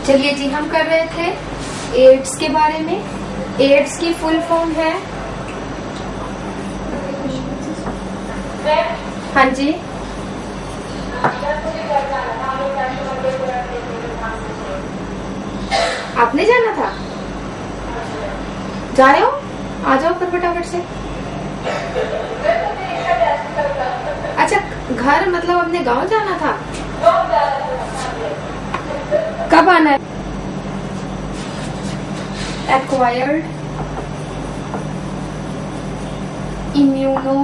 चलिए जी, हम कर रहे थे एड्स के बारे में। एड्स की फुल फॉर्म है, हाँ जी, आपने जाना था, जा रहे हो, आ जाओ फिर फटाफट से। अच्छा, घर मतलब अपने गांव जाना था, कब आना है? एक्वायर्ड इम्यूनो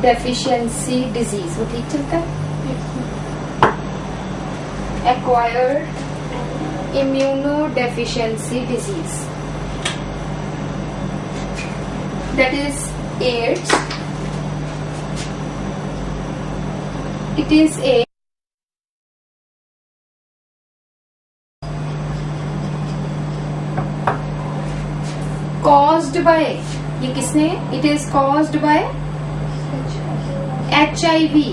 डेफिशिएंसी डिजीज, वो ठीक चलता है। Acquired immuno deficiency disease, that is AIDS. It is a caused by, ये किसने? It is caused by HIV,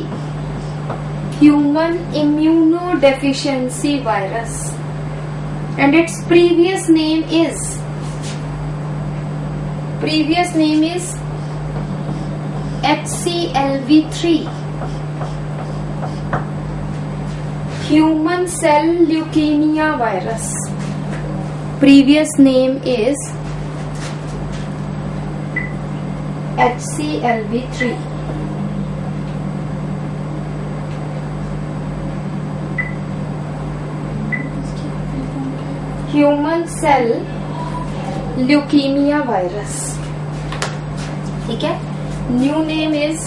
human immunodeficiency virus, and its previous name is HCLV3, human cell leukemia virus. Previous name is HCLV3. Human cell leukemia virus, ठीक है। New name is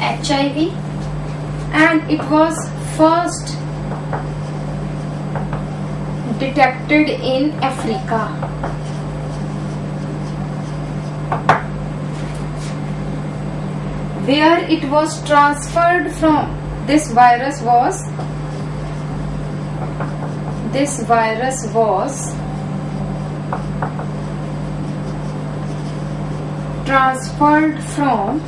HIV and it was first detected in Africa. Where it was transferred from, this virus was transferred from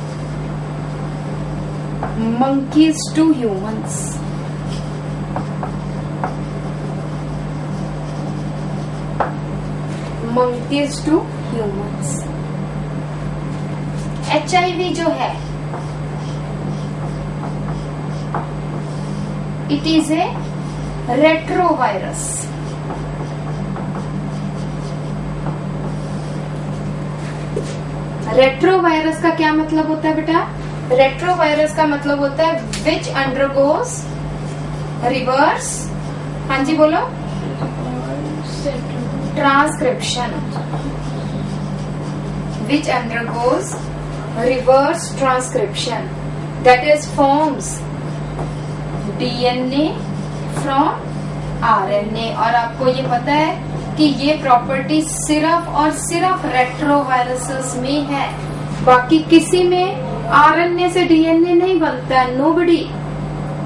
monkeys to humans. Monkeys to humans. HIV जो है, it is a retrovirus. Retrovirus का क्या मतलब होता है बेटा? Retrovirus का मतलब होता है विच अंडरगोज रिवर्स, हाँ जी बोलो, transcription, which undergoes reverse transcription, that is forms DNA from RNA। और आपको ये पता है कि ये प्रॉपर्टी सिर्फ और सिर्फ रेट्रोवायरसेस में है, बाकी किसी में RNA से DNA नहीं बनता है।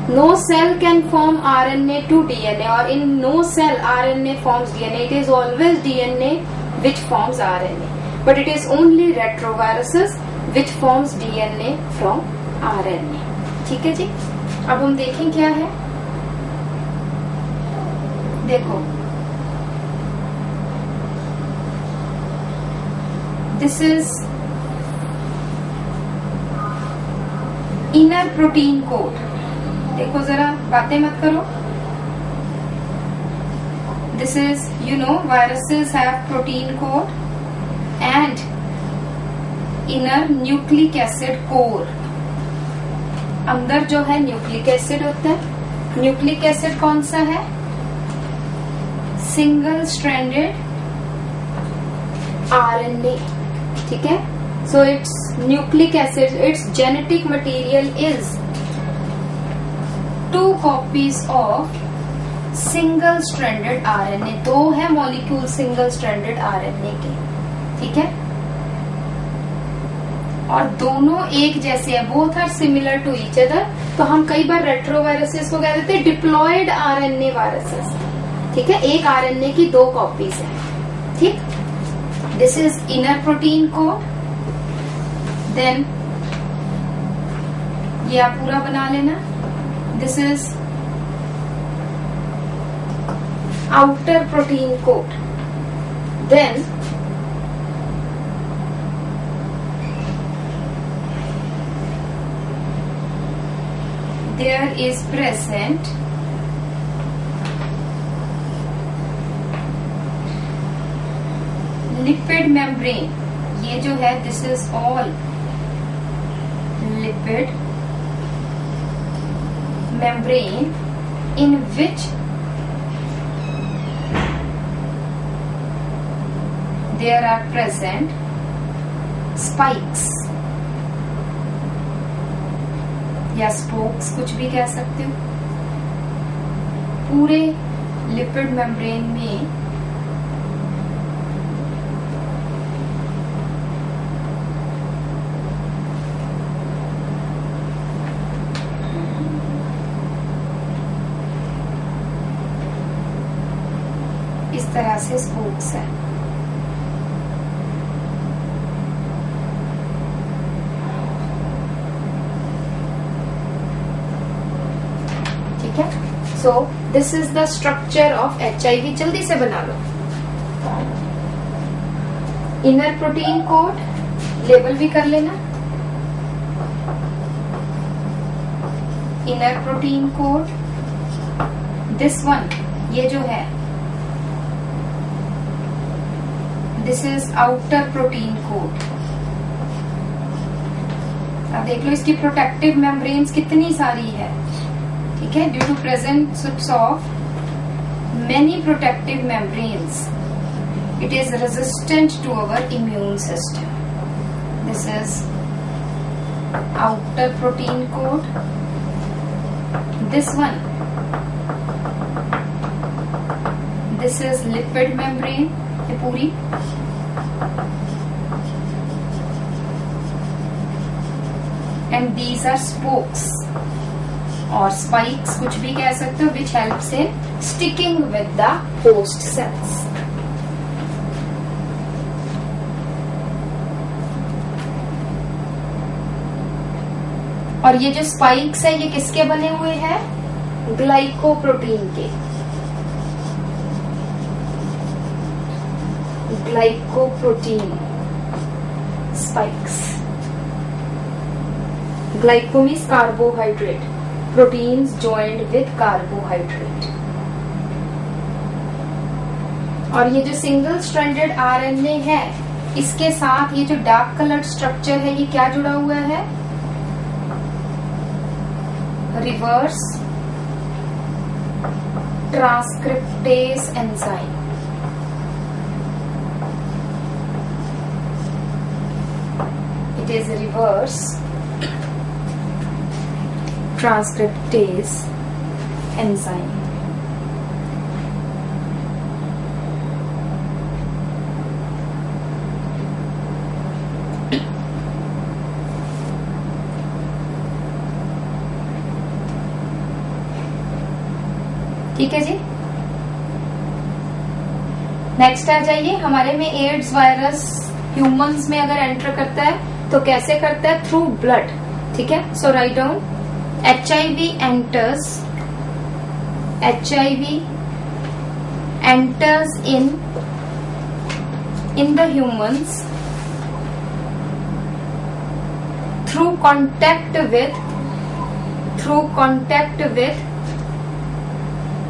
No cell can form RNA to DNA, और in no cell RNA forms DNA. It is always DNA which forms RNA, but it is only retroviruses which forms DNA from RNA। ठीक है जी, अब हम देखें क्या है। देखो, this is inner protein code. देखो जरा, बातें मत करो। This is, you know, viruses have protein code and inner nucleic acid core. अंदर जो है न्यूक्लिक एसिड होता है। न्यूक्लिक एसिड कौन सा है? सिंगल स्ट्रैंडेड RNA, ठीक है। So it's nucleic acid, it's genetic material is 2 copies of single stranded RNA। 2 है मॉलिक्यूल सिंगल स्ट्रैंडेड RNA के, ठीक है, और दोनों एक जैसे है, both are similar to each other. तो हम कई बार रेट्रोवायरसेस को कह देते हैं डिप्लॉयड RNA वायरसेस, ठीक है। एक RNA की 2 कॉपीज है, ठीक। This is inner protein coat, then ये आप पूरा बना लेना. This is outer protein coat. Then there is present lipid membrane. ये जो है this is all lipid membrane in which there are present spikes या स्पोक्स, कुछ भी कह सकते हो. पूरे लिपिड मेम्ब्रेन में इस तरह से स्पोक्स है. So this is the structure of HIV. जल्दी से बना लो. इनर प्रोटीन कोड लेबल भी कर लेना. Inner protein coat, this one, ये जो है this is outer protein code. अब देख लो इसकी प्रोटेक्टिव मेम्ब्रेन्स कितनी सारी है. ठीक है, due to presence of many protective membranes it is resistant to our immune system. This is outer protein coat. This one, this is lipid membrane. ये पूरी एंड दीज आर स्पोक्स और spikes, कुछ भी कह सकते हो, which helps in sticking with the host cells. और ये जो स्पाइक्स है ये किसके बने हुए हैं? ग्लाइकोप्रोटीन के. Glycoprotein spikes. Glyco means carbohydrate. Proteins joined with carbohydrate. और ये जो सिंगल स्ट्रैंडेड आरएनए है इसके साथ ये जो डार्क कलर्ड स्ट्रक्चर है ये क्या जुड़ा हुआ है? Reverse transcriptase enzyme. It is reverse transcriptase enzyme. ठीक है जी. नेक्स्ट आ जाइए. हमारे में एड्स वायरस ह्यूमंस में अगर एंटर करता है तो कैसे करता है? Through blood. ठीक है, so write down. HIV enters in the humans through contact with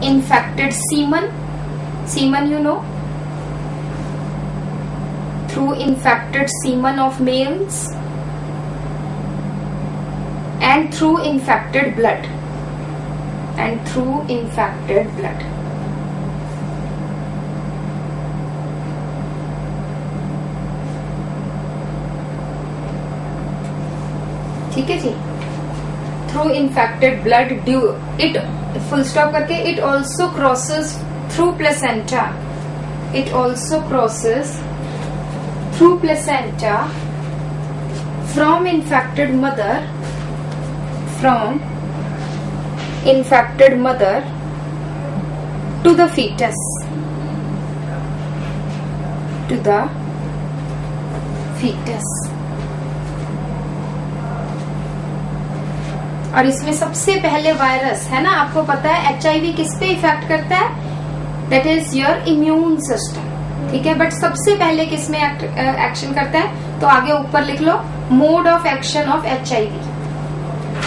infected semen. Semen, you know, through infected semen of males and through infected blood. ठीक है जी. थ्रू infected blood due it full stop करके it also crosses through placenta. It also crosses through placenta from infected mother to the fetus. और इसमें सबसे पहले virus है ना, आपको पता है HIV किस पे इफेक्ट करता है, that is your immune system, ठीक है। बट सबसे पहले किस में एक्शन करता है, तो आगे ऊपर लिख लो mode of action of HIV,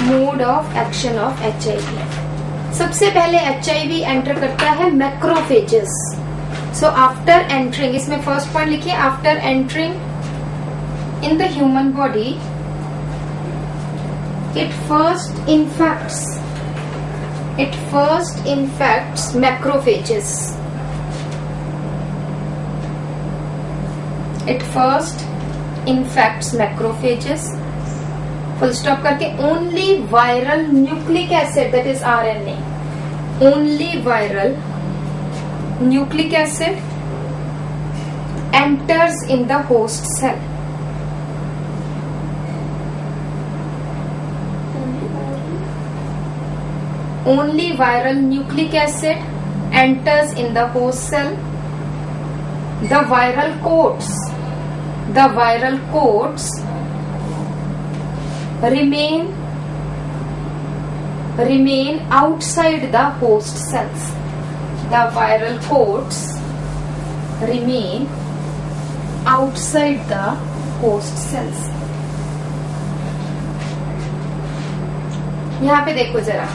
mode of action of HIV। सबसे पहले HIV एंटर करता है मैक्रोफेजेस। सो आफ्टर एंटरिंग, इसमें फर्स्ट पॉइंट लिखिए, after entering in the human body it first infects macrophages. It first infects macrophages. Full stop करके only viral nucleic acid, that is RNA, only viral nucleic acid enters in the host cell. Only viral nucleic acid enters in the host cell. The viral coats remain outside the host cells. The viral coats remain outside the host cells. यहाँ पे देखो जरा,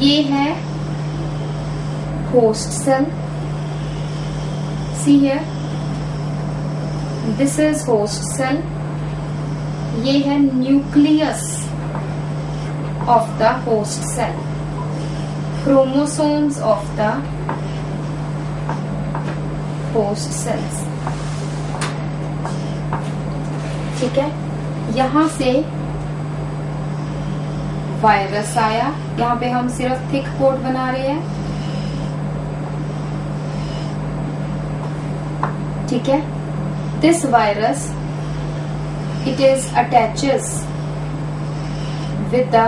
ये है host cell, see here, this is host cell, ये है nucleus of the host cell, chromosomes of the host cells, ठीक है। यहां से वायरस आया, यहाँ पे हम सिर्फ थिक कोट बना रहे हैं, ठीक है। This virus it is attaches with the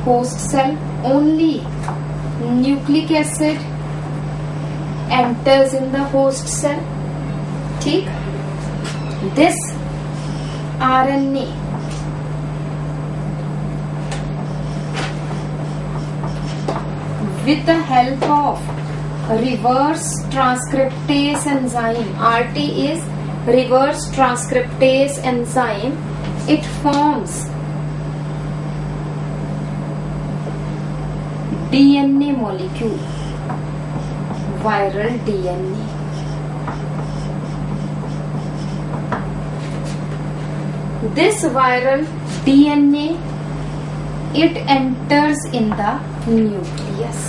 host cell, only nucleic acid enters in the host cell, ठीक। This RNA with the help of reverse transcriptase enzyme, RT is reverse transcriptase enzyme, it forms DNA molecule, viral DNA. This viral DNA it enters in the nucleus,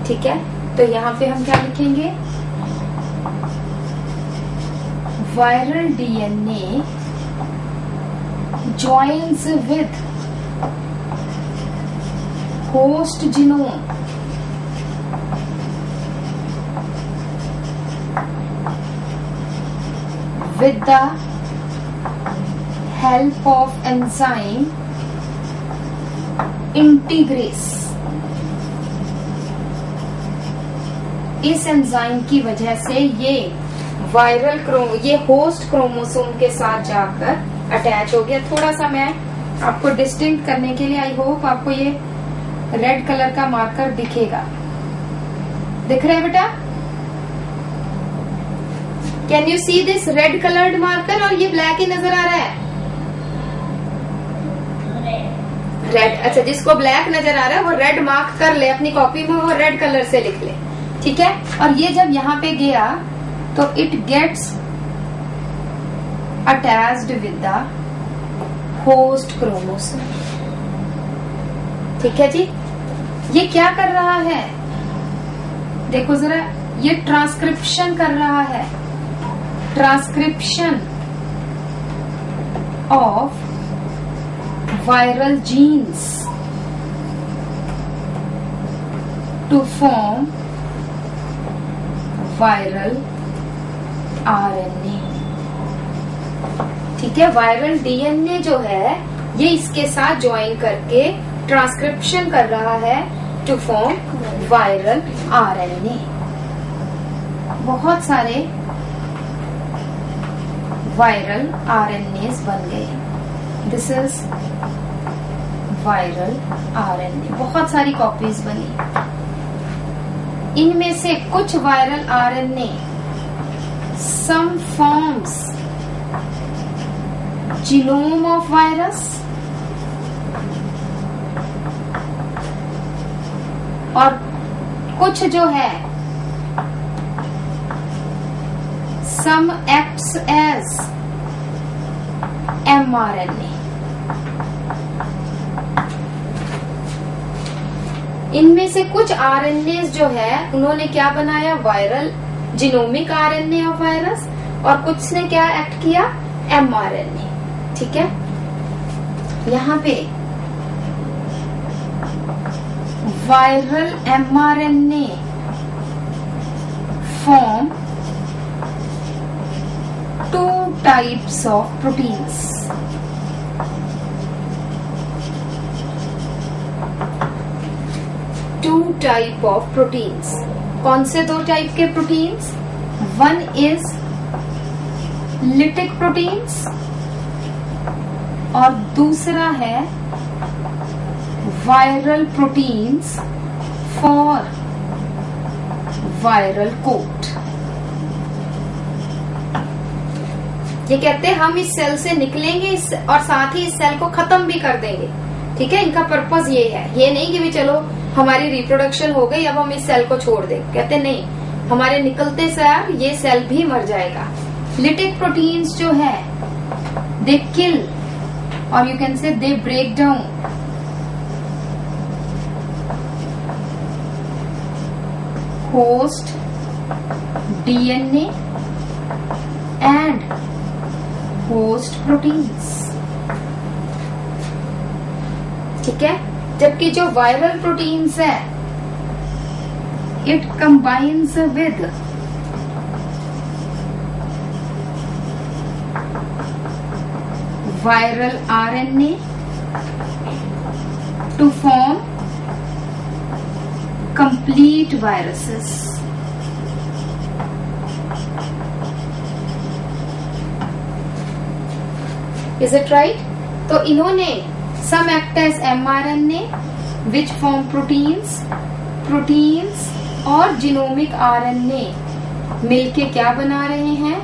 ठीक है। तो यहाँ पे हम क्या लिखेंगे, viral DNA joins with host genome with the help of enzyme इंटीग्रेस। इस enzyme की वजह से ये ये होस्ट क्रोमोसोम के साथ जाकर अटैच हो गया। थोड़ा सा मैं आपको डिस्टिंक्ट करने के लिए, आई होप आपको ये रेड कलर का मार्कर दिखेगा, दिख रहा है बेटा? Can you see this red coloured marker? और ये ब्लैक ही नजर आ रहा है, रेड। अच्छा, जिसको ब्लैक नजर आ रहा है वो रेड मार्क कर ले अपनी कॉपी में, वो रेड कलर से लिख ले, ठीक है। और ये जब यहाँ पे गया तो it gets attached with the host chromosome, ठीक है जी। ये क्या कर रहा है, देखो जरा, ये ट्रांसक्रिप्शन कर रहा है, transcription of viral genes to form viral RNA, ठीक है। वायरल DNA जो है ये इसके साथ ज्वाइन करके ट्रांसक्रिप्शन कर रहा है टू फॉर्म वायरल RNA। बहुत सारे वायरल आरएनएस बन गए। दिस इज वायरल आरएनए, बहुत सारी कॉपीज बनी। इनमें से कुछ viral RNA some forms genome of virus और कुछ जो है सम एक्ट्स एज mRNA। इनमें से कुछ आरएनए जो है उन्होंने क्या बनाया, viral genomic RNA of virus, और कुछ ने क्या एक्ट किया, mRNA। ठीक है, यहाँ पे viral mRNA form 2 types of proteins। Two type of proteins। कौन से 2 टाइप के proteins? One is lytic proteins और दूसरा है viral proteins for viral coat. ये कहते हैं हम इस सेल से निकलेंगे और साथ ही इस सेल को खत्म भी कर देंगे। ठीक है, इनका पर्पस ये है, ये नहीं कि भी चलो हमारी रिप्रोडक्शन हो गई अब हम इस सेल को छोड़ दें। कहते नहीं, हमारे निकलते सार ये सेल भी मर जाएगा। लिटिक प्रोटीन्स जो है दे किल और you can say they break down host DNA and host proteins. ठीक है, जबकि जो वायरल प्रोटीन्स है it combines with viral RNA to form complete viruses. Is it right? तो इन्होंने some act as mRNA which form proteins और genomic RNA मिलके क्या बना रहे हैं,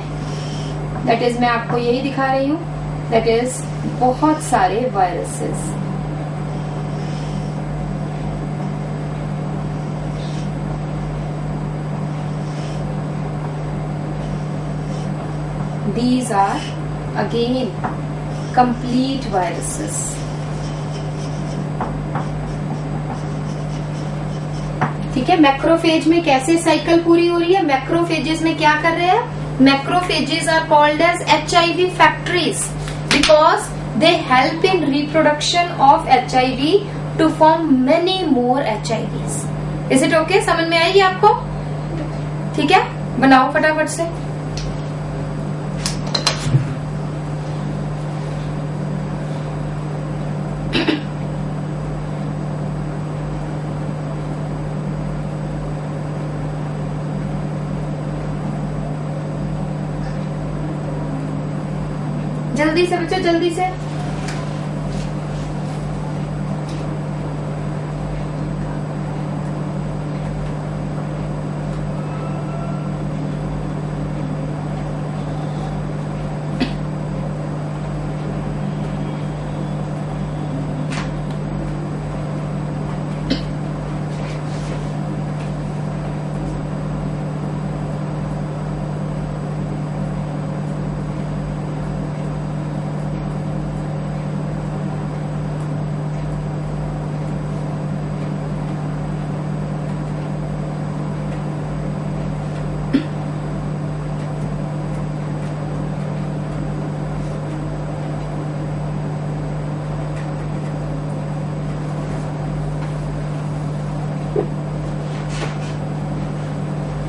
दैट इज मैं आपको यही दिखा रही हूँ, दैट इज बहुत सारे viruses. These are again complete viruses। ठीक है, मैक्रोफेज में कैसे साइकिल पूरी हो रही है? मैक्रोफेजेस में क्या कर रहे हैं? Macrophages are called as HIV factories because they help in reproduction of HIV to form many more HIVs। Is it okay? समझ में आएगी आपको? ठीक है, बनाओ फटाफट से। जल्दी से बच्चों, जल्दी से।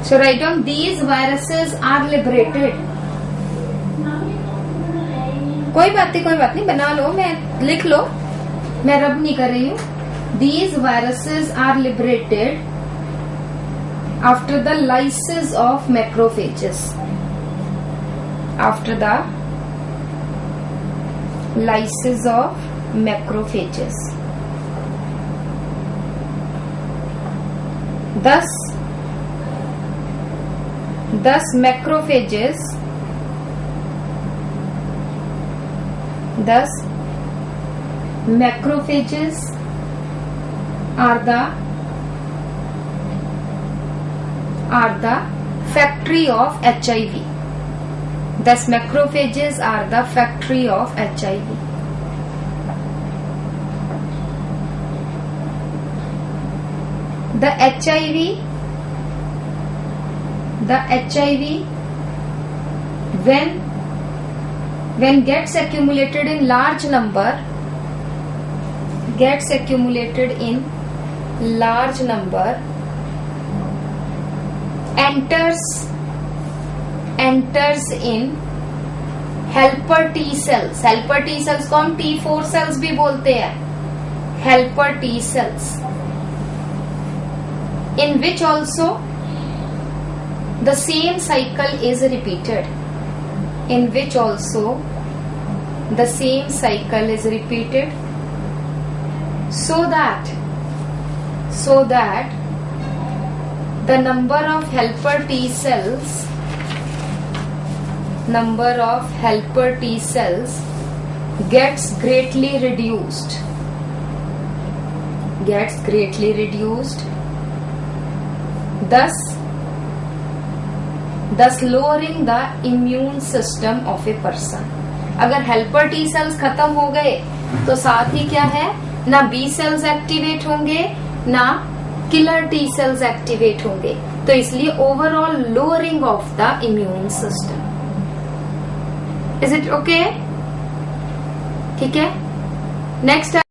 So write down these viruses are liberated। कोई बात नहीं, बना लो, मैं लिख लो, मैं रब नहीं कर रही हूँ। These viruses are liberated after the lysis of macrophages। After the lysis of macrophages. Thus macrophages are the factory of HIV. Thus macrophages are the factory of HIV. The HIV when gets accumulated in large number, enters in helper T cells. Helper T cells को हम T4 cells भी बोलते हैं. Helper T cells, in which also the same cycle is repeated. So that the number of helper T cells gets greatly reduced. Thus lowering the immune system of a person. अगर helper T cells खत्म हो गए तो साथ ही क्या है, ना B cells activate होंगे ना किलर टी सेल्स एक्टिवेट होंगे. तो इसलिए overall lowering of the immune system. Is it okay? ठीक है. नेक्स्ट